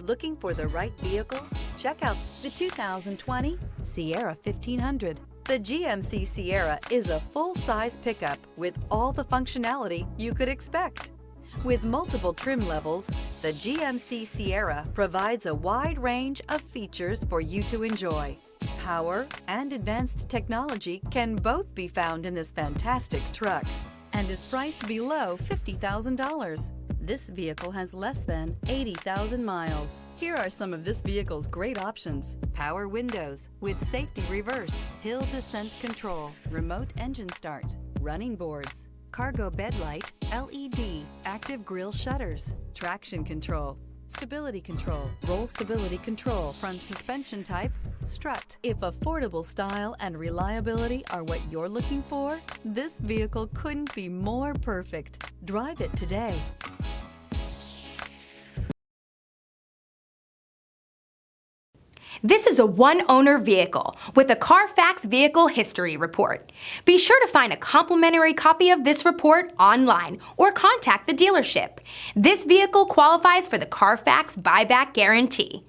Looking for the right vehicle? Check out the 2020 Sierra 1500. The GMC Sierra is a full-size pickup with all the functionality you could expect. With multiple trim levels, the GMC Sierra provides a wide range of features for you to enjoy. Power and advanced technology can both be found in this fantastic truck and is priced below $50,000. This vehicle has less than 80,000 miles. Here are some of this vehicle's great options: power windows with safety reverse, hill descent control, remote engine start, running boards, cargo bed light, LED, active grille shutters, traction control, stability control, roll stability control, front suspension type, strut. If affordable style and reliability are what you're looking for, this vehicle couldn't be more perfect. Drive it today. This is a one-owner vehicle with a Carfax Vehicle History Report. Be sure to find a complimentary copy of this report online or contact the dealership. This vehicle qualifies for the Carfax Buyback Guarantee.